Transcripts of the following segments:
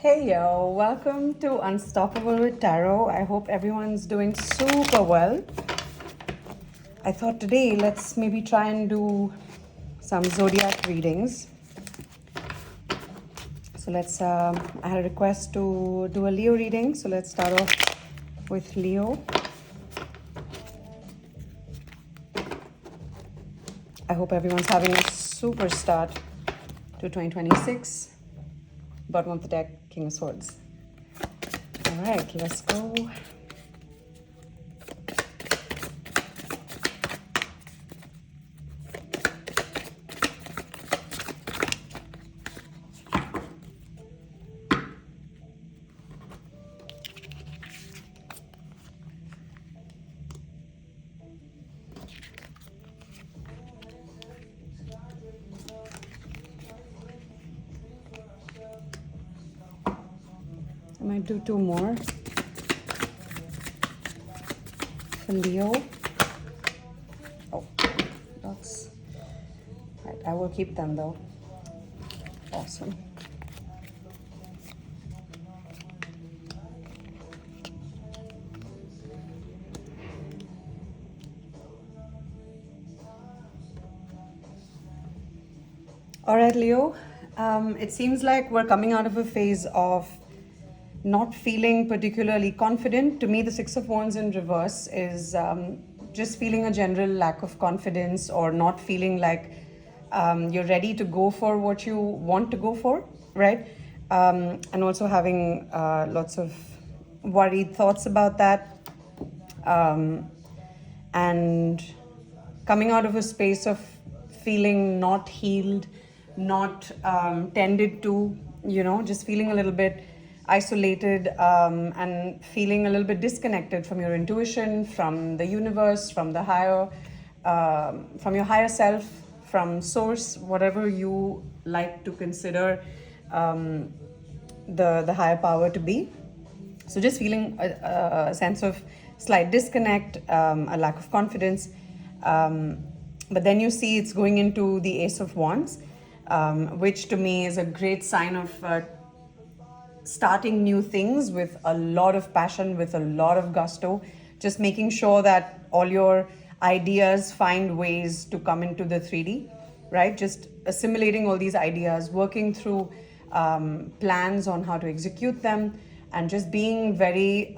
Hey yo, welcome to Unstoppable with Tarot. I hope everyone's doing super well. I thought today let's maybe try and do some zodiac readings. So I had a request to do a Leo reading. So let's start off with Leo. I hope everyone's having a super start to 2026. Bottom of the deck, King of Swords. All right, let's go. I might do two more for Leo. Oh, that's right. I will keep them though. Awesome. All right, Leo. It seems like we're coming out of a phase of not feeling particularly confident. To me, the Six of Wands in reverse is just feeling a general lack of confidence or not feeling like you're ready to go for what you want to go for, right? And also having lots of worried thoughts about that. And coming out of a space of feeling not healed, not tended to, just feeling a little bit isolated and feeling a little bit disconnected from your intuition, from the universe, from the higher, from your higher self, from source, whatever you like to consider the higher power to be. So just feeling a sense of slight disconnect, a lack of confidence. But then you see it's going into the Ace of Wands, which to me is a great sign of starting new things with a lot of passion, with a lot of gusto, just making sure that all your ideas find ways to come into the 3D, right? Just assimilating all these ideas, working through plans on how to execute them, and just being very,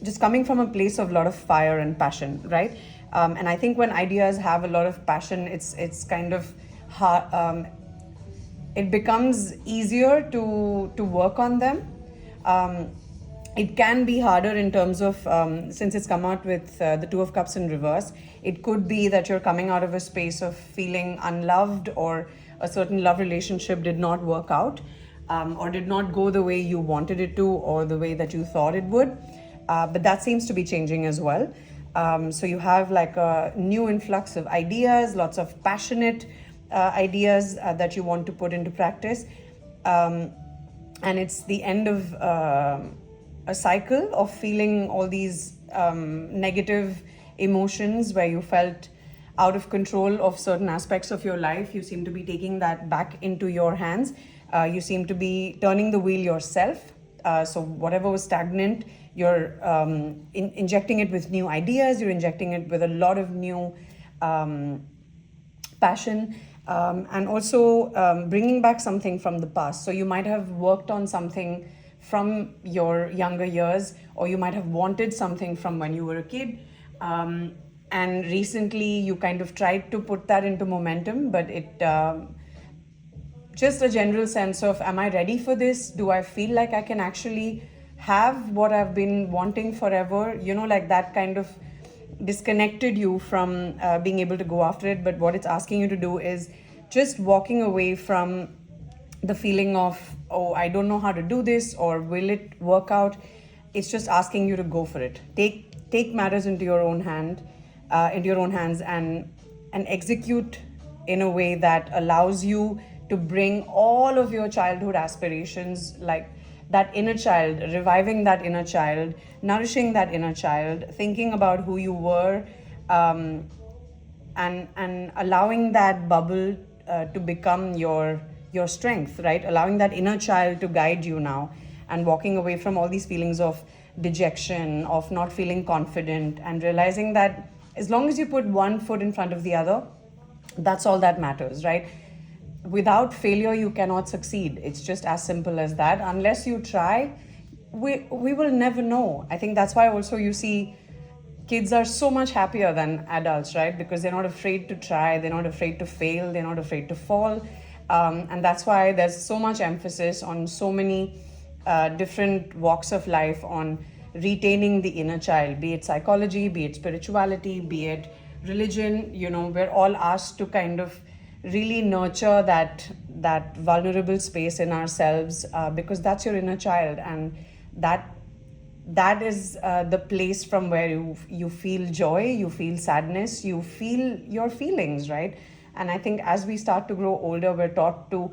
just coming from a place of a lot of fire and passion, right? And I think when ideas have a lot of passion, it's kind of hard, it becomes easier to work on them. It can be harder in terms of, since it's come out with the Two of Cups in reverse, it could be that you're coming out of a space of feeling unloved, or a certain love relationship did not work out, or did not go the way you wanted it to, or the way that you thought it would. But that seems to be changing as well. So you have like a new influx of ideas, lots of passionate ideas that you want to put into practice. And it's the end of a cycle of feeling all these negative emotions where you felt out of control of certain aspects of your life. You seem to be taking that back into your hands. You seem to be turning the wheel yourself. So whatever was stagnant, you're injecting it with new ideas, you're injecting it with a lot of new passion, and also bringing back something from the past. So you might have worked on something from your younger years, or you might have wanted something from when you were a kid. And recently you kind of tried to put that into momentum, but it just a general sense of, am I ready for this? Do I feel like I can actually have what I've been wanting forever? Like that kind of disconnected you from being able to go after it. But what it's asking you to do is just walking away from the feeling of, oh, I don't know how to do this, or will it work out? It's just asking you to go for it. Take matters into your own hands, and execute in a way that allows you to bring all of your childhood aspirations, like that inner child, reviving that inner child, nourishing that inner child, thinking about who you were, and allowing that bubble to become your your strength, right? Allowing that inner child to guide you now, and walking away from all these feelings of dejection, of not feeling confident, and realizing that as long as you put one foot in front of the other, that's all that matters, right? Without failure, you cannot succeed. It's just as simple as that. Unless you try, we will never know. I think that's why also you see kids are so much happier than adults, right? Because they're not afraid to try, they're not afraid to fail, they're not afraid to fall. And that's why there's so much emphasis on so many different walks of life on retaining the inner child, be it psychology, be it spirituality, be it religion. We're all asked to kind of really nurture that vulnerable space in ourselves, because that's your inner child, and that is the place from where you feel joy, you feel sadness, you feel your feelings, right? And I think as we start to grow older, we're taught to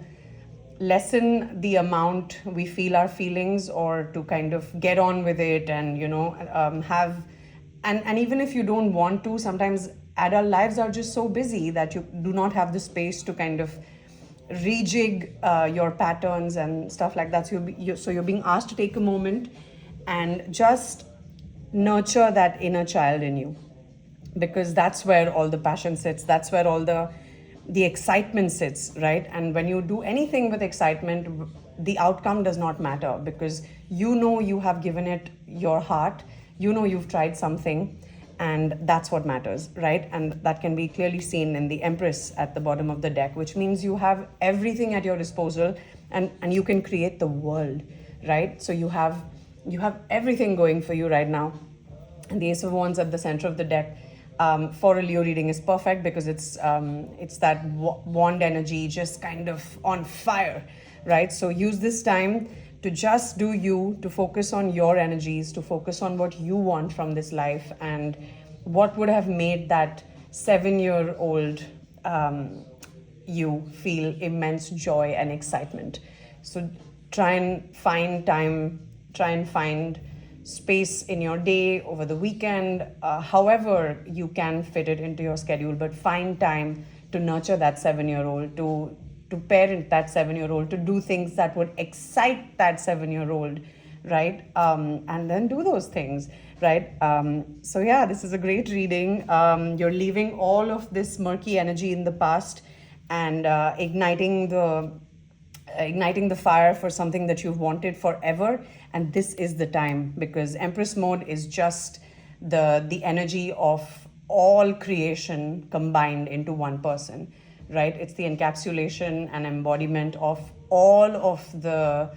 lessen the amount we feel our feelings, or to kind of get on with it, and have, and even if you don't want to, sometimes adult lives are just so busy that you do not have the space to kind of rejig your patterns and stuff like that. So you're being asked to take a moment and just nurture that inner child in you, because that's where all the passion sits, that's where all the excitement sits, right? And when you do anything with excitement, the outcome does not matter, because you have given it your heart, you've tried something, and that's what matters, right? And that can be clearly seen in the Empress at the bottom of the deck, which means you have everything at your disposal, and you can create the world, right? So you have everything going for you right now. And the Ace of Wands at the center of the deck, for a Leo reading, is perfect, because it's that wand energy just kind of on fire, right? So use this time to just do you, to focus on your energies, to focus on what you want from this life, and what would have made that 7-year-old you feel immense joy and excitement. So try and find time, try and find space in your day, over the weekend, however you can fit it into your schedule, but find time to nurture that 7-year-old, to parent that 7-year-old, to do things that would excite that 7-year-old, right? And then do those things, right? So yeah, this is a great reading. You're leaving all of this murky energy in the past, and igniting the fire for something that you've wanted forever. And this is the time, because Empress mode is just the energy of all creation combined into one person, right? It's the encapsulation and embodiment of all of the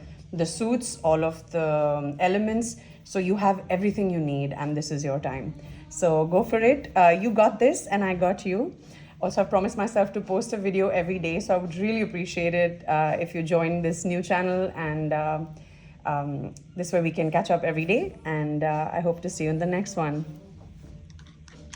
suits, all of the elements. So you have everything you need, and this is your time. So go for it. You got this, and I got you. Also, I've promised myself to post a video every day, so I would really appreciate it if you join this new channel, and this way we can catch up every day, and I hope to see you in the next one.